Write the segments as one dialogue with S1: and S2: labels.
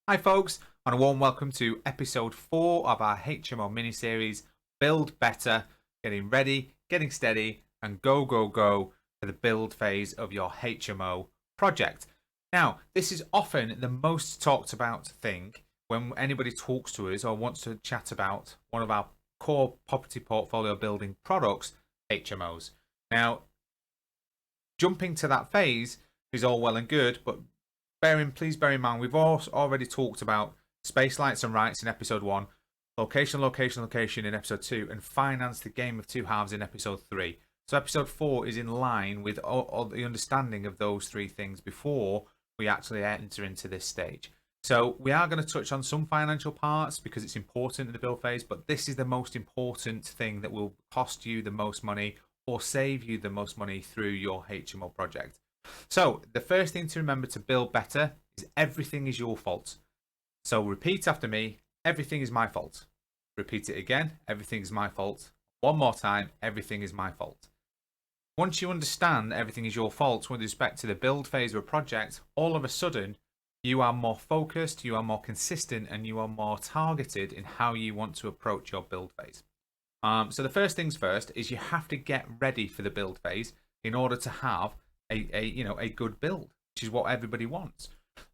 S1: Hi folks, and a warm welcome to episode 4 of our HMO mini-series, Build Better, getting ready, getting steady, and go for the build phase of your HMO project. Now, this is often the most talked about thing when anybody talks to us or wants to chat about one of our core property portfolio building products, HMOs. Now, jumping to that phase is all well and good, but please bear in mind, we've already talked about space, lights and rights in episode 1, location in episode 2, and finance, the game of two halves, in episode 3. So episode 4 is in line with all the understanding of those three things before we actually enter into this stage. So we are going to touch on some financial parts because it's important in the build phase, but this is the most important thing that will cost you the most money or save you the most money through your HMO project. So the first thing to remember to build better is everything is your fault. So repeat after me, everything is my fault. Repeat it again, everything is my fault. One more time, everything is my fault. Once you understand everything is your fault with respect to the build phase of a project, all of a sudden you are more focused, you are more consistent, and you are more targeted in how you want to approach your build phase. So the first things first is you have to get ready for the build phase in order to have a good build, which is what everybody wants.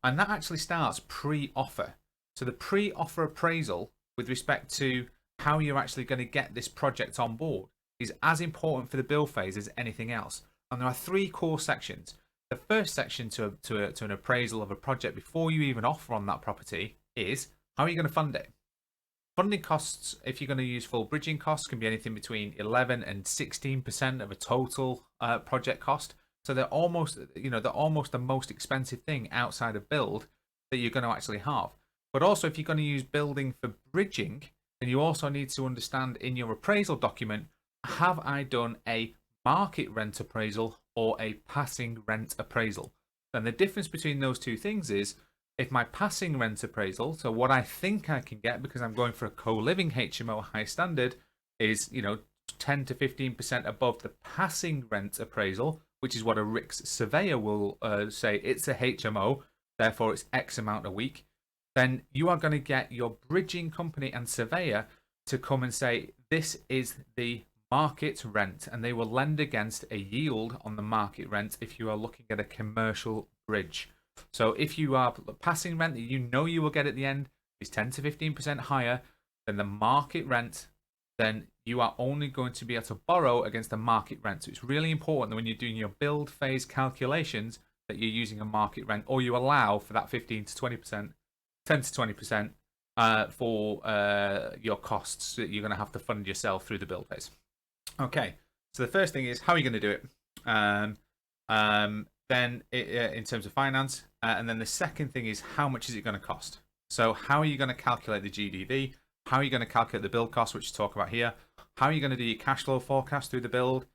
S1: And that actually starts pre-offer. So the pre-offer appraisal with respect to how you're actually going to get this project on board is as important for the build phase as anything else. And there are three core sections. The first section to an appraisal of a project before you even offer on that property is how are you going to fund it? Funding costs, if you're going to use full bridging costs, can be anything between 11 and 16% of a total project cost. So they're almost the most expensive thing outside of build that you're going to actually have. But also, if you're going to use building for bridging, then you also need to understand in your appraisal document, have I done a market rent appraisal or a passing rent appraisal? And the difference between those two things is, if my passing rent appraisal, so what I think I can get because I'm going for a co-living HMO high standard, is 10 to 15% above the passing rent appraisal, which is what a RICS surveyor will say it's a HMO, therefore it's X amount a week, then you are going to get your bridging company and surveyor to come and say this is the market rent, and they will lend against a yield on the market rent if you are looking at a commercial bridge. So if you are passing rent that you will get at the end is 10 to 15% higher than the market rent, then you are only going to be able to borrow against the market rent. So it's really important that when you're doing your build phase calculations that you're using a market rent, or you allow for that 15 to 20%, 10 to 20% for your costs that you're going to have to fund yourself through the build phase. Okay, so the first thing is how are you going to do it? Then in terms of finance, and then the second thing is how much is it going to cost? So how are you going to calculate the GDV? How are you going to calculate the build cost, which we talk about here? How are you going to do your cash flow forecast through the build?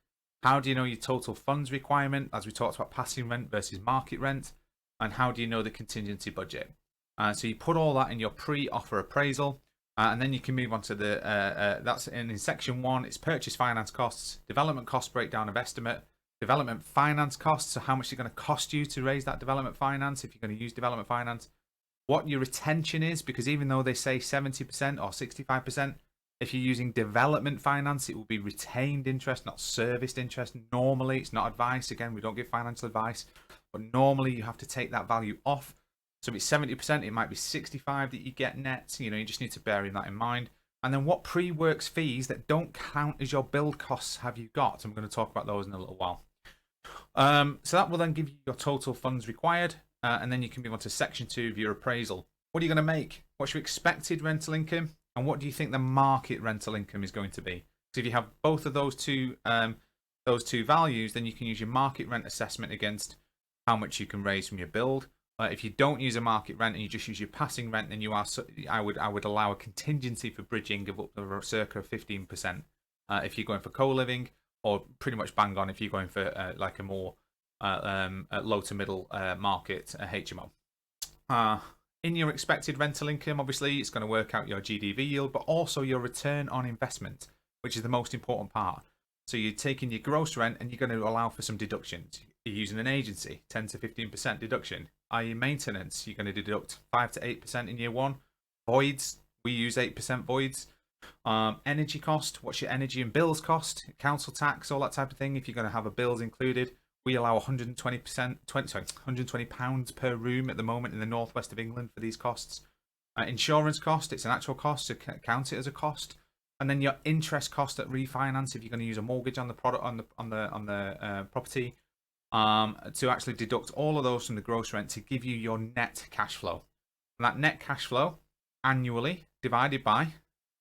S1: How do you know your total funds requirement, as we talked about passing rent versus market rent? And how do you know the contingency budget? So you put all that in your pre-offer appraisal, and then you can move on to the, that's in section 1, it's purchase finance costs, development cost breakdown of estimate, development finance costs, so how much it's going to cost you to raise that development finance if you're going to use development finance, what your retention is, because even though they say 70% or 65%, if you're using development finance, it will be retained interest, not serviced interest. Normally, it's not advice. Again, we don't give financial advice, but normally you have to take that value off. So if it's 70%, it might be 65 that you get net. You just need to bear that in mind. And then what pre-works fees that don't count as your build costs have you got? I'm going to talk about those in a little while. So that will then give you your total funds required. And then you can move on to section 2 of your appraisal. What are you going to make? What's your expected rental income? And what do you think the market rental income is going to be? So if you have both of those two values, then you can use your market rent assessment against how much you can raise from your build. If you don't use a market rent and you just use your passing rent, then I would allow a contingency for bridging of up to circa 15% if you're going for co-living, or pretty much bang on if you're going for like a more low to middle market HMO. In your expected rental income, obviously, it's going to work out your GDV yield, but also your return on investment, which is the most important part. So you're taking your gross rent and you're going to allow for some deductions. You're using an agency, 10 to 15% deduction. i.e. maintenance, you're going to deduct 5 to 8% in year one. Voids, we use 8% voids. Energy cost, what's your energy and bills cost, council tax, all that type of thing. If you're going to have a bills included, we allow £120 per room at the moment in the northwest of England for these costs. Insurance cost, it's an actual cost, so count it as a cost. And then your interest cost at refinance, if you're going to use a mortgage on the product on the property, to actually deduct all of those from the gross rent to give you your net cash flow. And that net cash flow annually divided by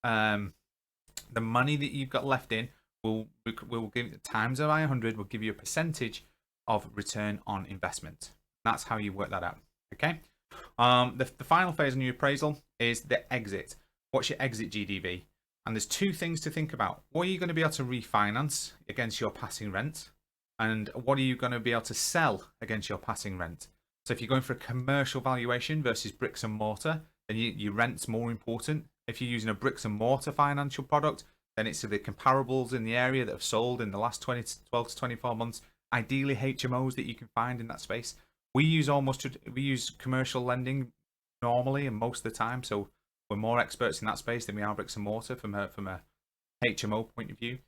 S1: the money that you've got left in will give times by 100 will give you a percentage of return on investment. That's how you work that out. Okay. The final phase on your appraisal is the exit. What's your exit GDV? And there's two things to think about. What are you going to be able to refinance against your passing rent? And what are you going to be able to sell against your passing rent? So if you're going for a commercial valuation versus bricks and mortar, then your rent's more important. If you're using a bricks and mortar financial product, then it's the comparables in the area that have sold in the last 12 to 24 months, ideally HMOs that you can find in that space. We use commercial lending normally and most of the time, so we're more experts in that space than we are bricks and mortar from a HMO point of view,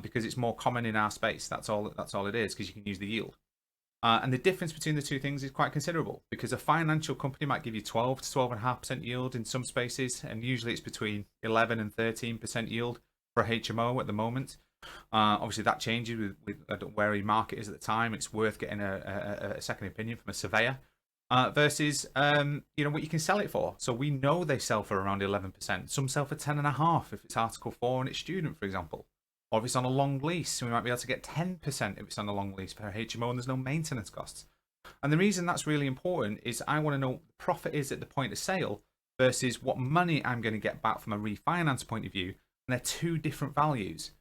S1: because it's more common in our space. That's all it is, because you can use the yield. And the difference between the two things is quite considerable, because a financial company might give you 12 to 12.5% yield in some spaces, and usually it's between 11 and 13% yield for a HMO at the moment. Obviously, that changes with where your market is at the time. It's worth getting a second opinion from a surveyor versus what you can sell it for. So we know they sell for around 11%. Some sell for 10.5% if it's Article 4 and it's student, for example. Or if it's on a long lease, we might be able to get 10% if it's on a long lease for a HMO and there's no maintenance costs. And the reason that's really important is I want to know what the profit is at the point of sale versus what money I'm going to get back from a refinance point of view. And they're two different values.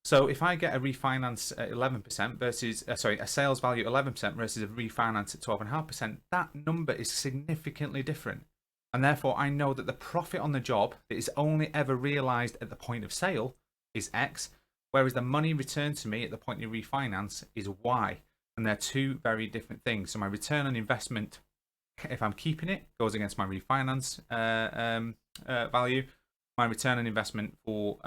S1: So if I get a refinance at 11% versus, a sales value at 11% versus a refinance at 12.5%, that number is significantly different. And therefore I know that the profit on the job that is only ever realized at the point of sale is X, whereas the money returned to me at the point you refinance is Y. And they're two very different things. So my return on investment, if I'm keeping it, goes against my refinance value. My return on investment for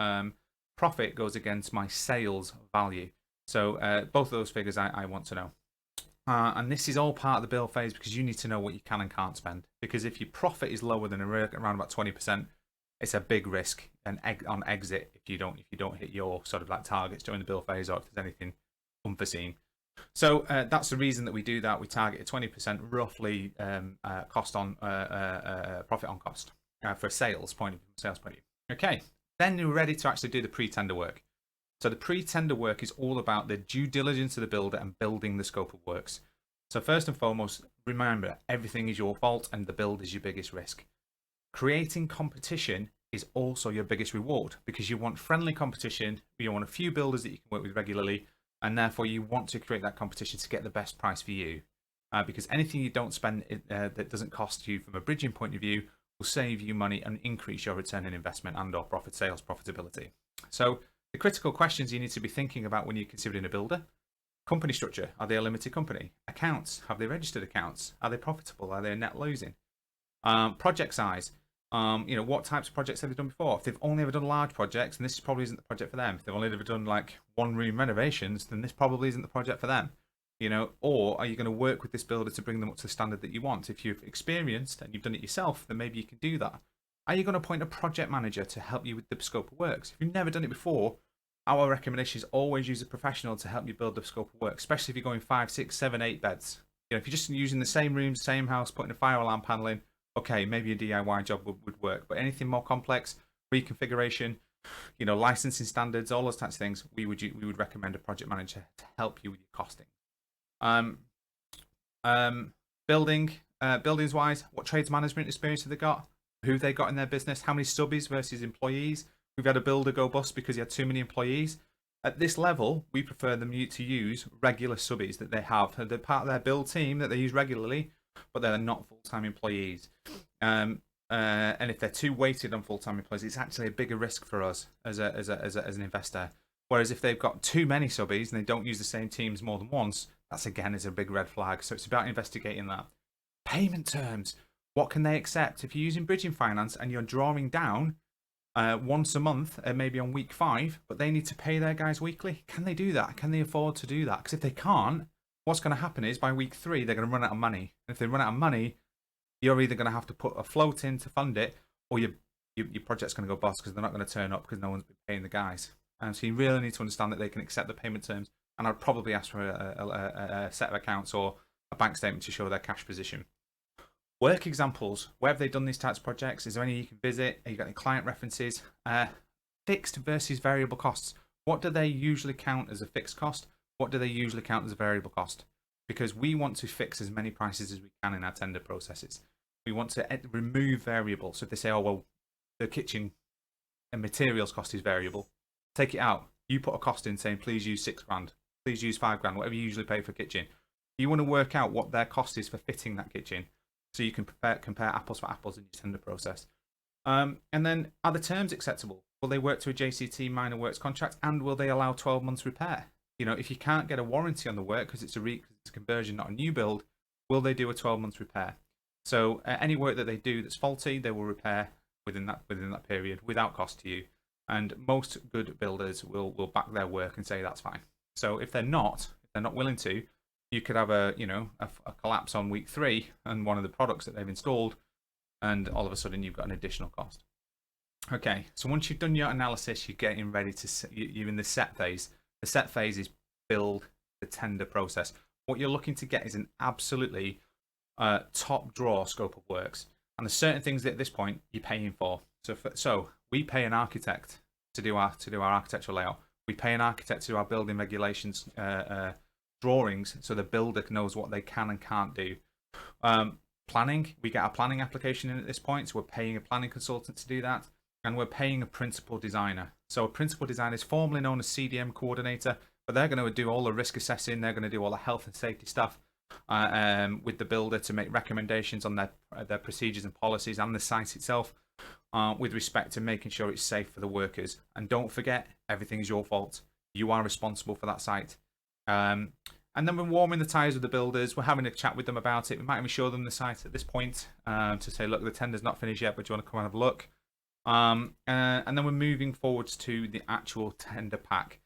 S1: profit goes against my sales value. So both of those figures I want to know. And this is all part of the build phase, because you need to know what you can and can't spend. Because if your profit is lower than around about 20%, it's a big risk on exit if you don't hit your sort of like targets during the build phase, or if there's anything unforeseen. So that's the reason that we do that. We target a 20% roughly cost on profit on cost for a sales point of view. Okay, then you're ready to actually do the pre-tender work. So the pre-tender work is all about the due diligence of the builder and building the scope of works. So first and foremost, remember, everything is your fault and the build is your biggest risk. Creating competition is also your biggest reward, because you want friendly competition, you want a few builders that you can work with regularly, and therefore you want to create that competition to get the best price for you. Because anything you don't spend that doesn't cost you from a bridging point of view will save you money and increase your return on investment and or sales profitability. So the critical questions you need to be thinking about when you're considering a builder: company structure, are they a limited company? Accounts, have they registered accounts? Are they profitable? Are they net losing? Project size, what types of projects have they done before? If they've only ever done large projects, then this probably isn't the project for them. If they've only ever done like one room renovations, then this probably isn't the project for them. Or are you going to work with this builder to bring them up to the standard that you want? If you've experienced and you've done it yourself, then maybe you can do that. Are you going to appoint a project manager to help you with the scope of works? If you've never done it before, our recommendation is always use a professional to help you build the scope of work, especially if you're going 5, 6, 7, 8 beds. If you're just using the same rooms, same house, putting a fire alarm panel in, okay, maybe a DIY job would work. But anything more complex, reconfiguration, licensing standards, all those types of things, we would recommend a project manager to help you with your costing. Buildings wise, what trades management experience have they got? Who have they got in their business? How many subbies versus employees? We've had a builder go bust because he had too many employees. At this level, we prefer them to use regular subbies that they have. They're part of their build team that they use regularly, but they're not full-time employees. And if they're too weighted on full-time employees, it's actually a bigger risk for us as an investor. Whereas if they've got too many subbies and they don't use the same teams more than once, that's again is a big red flag. So it's about investigating that. Payment terms. What can they accept? If you're using bridging finance and you're drawing down once a month, maybe on week 5, but they need to pay their guys weekly, can they do that? Can they afford to do that? Because if they can't, what's going to happen is by week 3, they're going to run out of money. And if they run out of money, you're either going to have to put a float in to fund it, or your project's going to go bust because they're not going to turn up because no one's been paying the guys. And so you really need to understand that they can accept the payment terms. And I'd probably ask for a set of accounts or a bank statement to show their cash position. Work examples. Where have they done these types of projects? Is there any you can visit? Have you got any client references? Fixed versus variable costs. What do they usually count as a fixed cost? What do they usually count as a variable cost? Because we want to fix as many prices as we can in our tender processes. We want to remove variables. So if they say, oh, well, the kitchen and materials cost is variable, take it out. You put a cost in saying, please use £6,000, please use £5,000, whatever you usually pay for a kitchen. You want to work out what their cost is for fitting that kitchen, so you can compare apples for apples in your tender process. And then, are the terms acceptable? Will they work to a JCT minor works contract, and will they allow 12 months repair? You know, if you can't get a warranty on the work because it's a conversion, not a new build, will they do a 12 months repair? So any work that they do that's faulty, they will repair within that period without cost to you. And most good builders will back their work and say that's fine. So if they're not willing to, you could have a collapse on week 3 and one of the products that they've installed, and all of a sudden you've got an additional cost. Okay, so once you've done your analysis, you're getting ready you're in the set phase. The set phase is build the tender process. What you're looking to get is an absolutely top drawer scope of works, and there's certain things that at this point you're paying for. So we pay an architect to do our architectural layout. We pay an architect to do our building regulations drawings, so the builder knows what they can and can't do. Planning, we get our planning application in at this point, so we're paying a planning consultant to do that, and we're paying a principal designer. So a principal designer is formerly known as CDM coordinator, but they're going to do all the risk assessing, they're going to do all the health and safety stuff with the builder to make recommendations on their procedures and policies and the site itself with respect to making sure it's safe for the workers. And don't forget, everything's your fault. You are responsible for that site. And then we're warming the tyres with the builders. We're having a chat with them about it. We might even show them the site at this point to say, look, the tender's not finished yet, but do you want to come and have a look? And then we're moving forwards to the actual tender pack.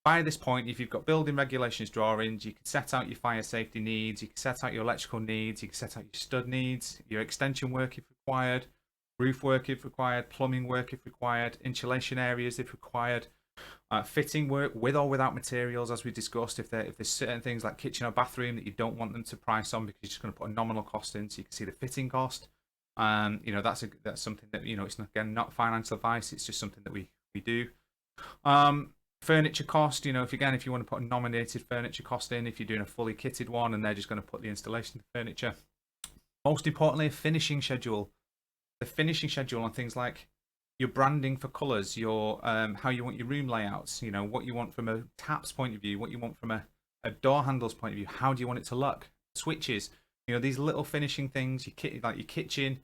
S1: By this point, if you've got building regulations drawings, you can set out your fire safety needs, you can set out your electrical needs, you can set out your stud needs, your extension work if required, roof work if required, plumbing work if required, insulation areas if required. Fitting work with or without materials, as we discussed. If there's certain things like kitchen or bathroom that you don't want them to price on because you're just going to put a nominal cost in, so you can see the fitting cost. That's something that it's not financial advice. It's just something that we do. Furniture cost. If you want to put a nominated furniture cost in, if you're doing a fully kitted one, and they're just going to put the installation of the furniture. Most importantly, a finishing schedule. The finishing schedule on things like your branding for colours, your how you want your room layouts, what you want from a taps point of view, what you want from a door handles point of view, how do you want it to look, switches, these little finishing things, like your kitchen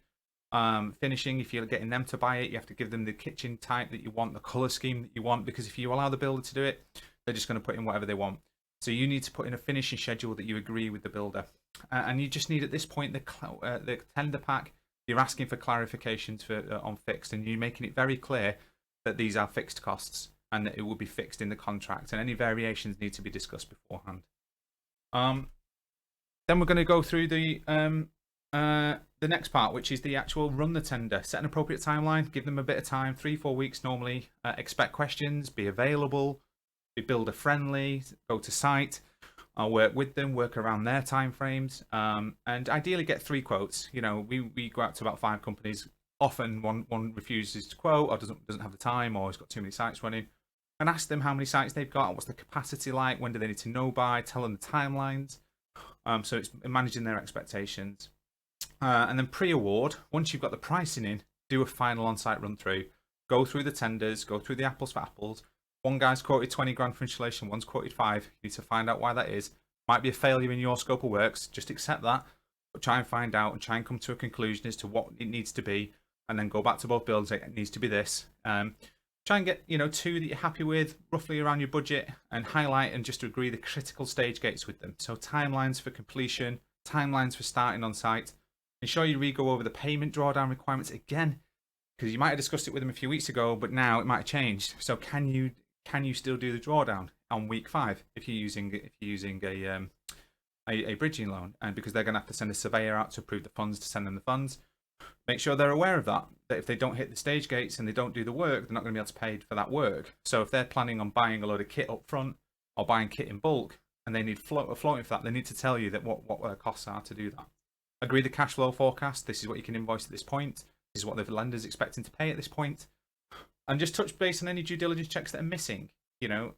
S1: finishing. If you're getting them to buy it, you have to give them the kitchen type that you want, the colour scheme that you want, because if you allow the builder to do it, they're just going to put in whatever they want. So you need to put in a finishing schedule that you agree with the builder, and you just need at this point the tender pack. You're asking for clarifications on fixed, and you're making it very clear that these are fixed costs and that it will be fixed in the contract, and any variations need to be discussed beforehand. Then we're going to go through the next part, which is the actual run the tender. Set an appropriate timeline, give them a bit of time, 3-4 weeks normally. Expect questions, be available, be builder friendly, go to site. I'll work with them, work around their timeframes, and ideally get 3 quotes. We go out to about 5 companies. Often one refuses to quote, or doesn't have the time, or has got too many sites running. And ask them how many sites they've got, what's the capacity like, when do they need to know by, tell them the timelines. So it's managing their expectations. And then pre-award, once you've got the pricing in, do a final on-site run through. Go through the tenders, go through the apples for apples. One guy's quoted 20 grand for installation, one's quoted 5. You need to find out why that is. Might be a failure in your scope of works, just accept that, but try and find out and try and come to a conclusion as to what it needs to be, and then go back to both builders, it needs to be this. Try and get 2 that you're happy with, roughly around your budget, and highlight and just agree the critical stage gates with them. So timelines for completion, timelines for starting on site. Ensure you re-go over the payment drawdown requirements again, because you might have discussed it with them a few weeks ago, but now it might have changed. So can you still do the drawdown on week 5 if you're using a bridging loan? And because they're going to have to send a surveyor out to approve the funds, to send them the funds, make sure they're aware of that. That if they don't hit the stage gates and they don't do the work, they're not going to be able to pay for that work. So if they're planning on buying a load of kit up front or buying kit in bulk, and they need floating for that, they need to tell you that what their costs are to do that. Agree the cash flow forecast. This is what you can invoice at this point. This is what the lender's expecting to pay at this point. And just touch base on any due diligence checks that are missing. You know,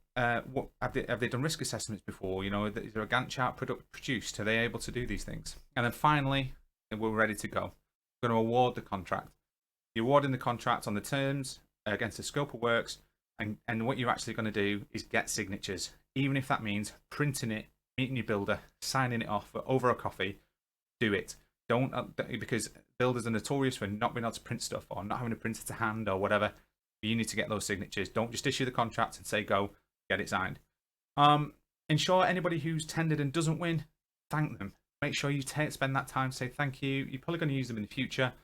S1: what have they done risk assessments before? You know, is there a Gantt chart produced? Are they able to do these things? And then finally, we're ready to go. We're going to award the contract. You're awarding the contract on the terms against the scope of works, and what you're actually going to do is get signatures, even if that means printing it, meeting your builder, signing it off over a coffee. Do it. Don't, because builders are notorious for not being able to print stuff or not having a printer to hand or whatever. You need to get those signatures. Don't just issue the contract and say go, get it signed. Ensure anybody who's tendered and doesn't win, thank them. Make sure you spend that time, say thank you. You're probably going to use them in the future.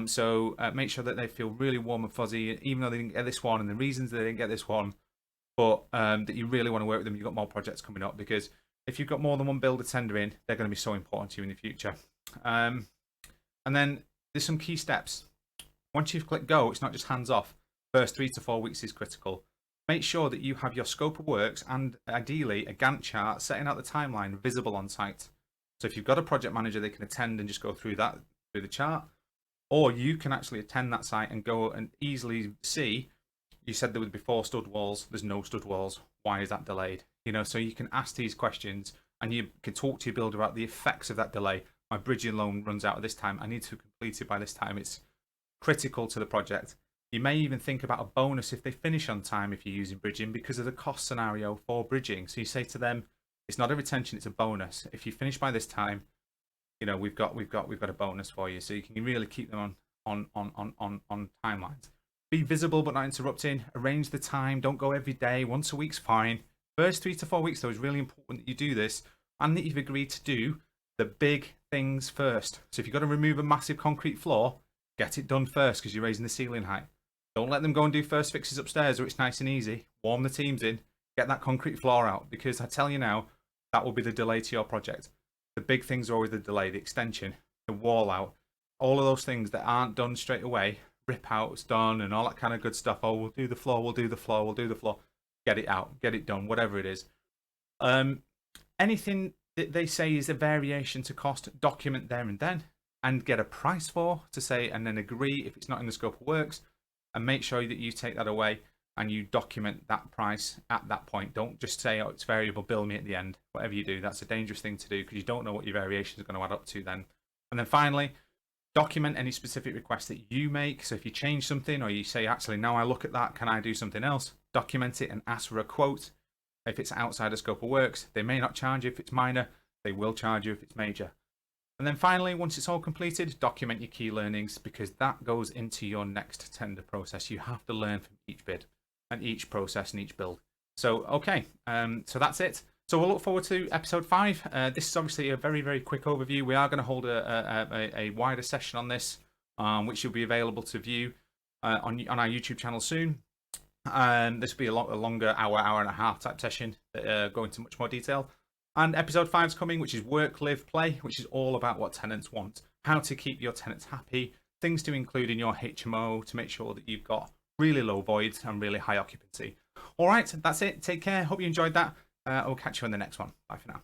S1: So make sure that they feel really warm and fuzzy, even though they didn't get this one, and the reasons they didn't get this one, but that you really want to work with them. You've got more projects coming up, because if you've got more than one builder tendering, they're going to be so important to you in the future. And then there's some key steps. Once you've clicked go, it's not just hands off. First 3 to 4 weeks is critical. Make sure that you have your scope of works and ideally a Gantt chart setting out the timeline visible on site. So if you've got a project manager, they can attend and just go through the chart, or you can actually attend that site and go and easily see. You said there would be 4 stud walls. There's no stud walls. Why is that delayed? You know, so you can ask these questions and you can talk to your builder about the effects of that delay. My bridging loan runs out at this time. I need to complete it by this time. It's critical to the project. You may even think about a bonus if they finish on time if you're using bridging, because of the cost scenario for bridging. So you say to them, it's not a retention, it's a bonus. If you finish by this time, you know, we've got a bonus for you. So you can really keep them on timelines. Be visible but not interrupting. Arrange the time. Don't go every day. Once a week's fine. First 3 to 4 weeks, though, is really important that you do this and that you've agreed to do the big things first. So if you've got to remove a massive concrete floor, get it done first, because you're raising the ceiling height. Don't let them go and do first fixes upstairs where it's nice and easy. Warm the teams in. Get that concrete floor out, because I tell you now, that will be the delay to your project. The big things are always the delay, the extension, the wall out, all of those things that aren't done straight away. Rip outs done and all that kind of good stuff. Oh, we'll do the floor, we'll do the floor, we'll do the floor. Get it out, get it done, whatever it is. Anything that they say is a variation to cost, document there and then, and get a price for, to say, and then agree if it's not in the scope of works, and make sure that you take that away and you document that price at that point. Don't just say, oh, it's variable, bill me at the end. Whatever you do, that's a dangerous thing to do, because you don't know what your variation is going to add up to then. And then finally, document any specific requests that you make. So if you change something, or you say, actually, now I look at that, can I do something else? Document it and ask for a quote. If it's outside of scope of works, they may not charge you if it's minor. They will charge you if it's major. And then finally, once it's all completed, document your key learnings, because that goes into your next tender process. You have to learn from each bid and each process and each build. So, okay, so that's it. So we'll look forward to episode 5. This is obviously a very, very quick overview. We are going to hold a wider session on this, which will be available to view on our YouTube channel soon. This will be a longer hour and a half type session, go into much more detail. And episode 5 is coming, which is work, live, play, which is all about what tenants want, how to keep your tenants happy, things to include in your HMO to make sure that you've got really low voids and really high occupancy. All right, that's it. Take care. Hope you enjoyed that. I'll catch you on the next one. Bye for now.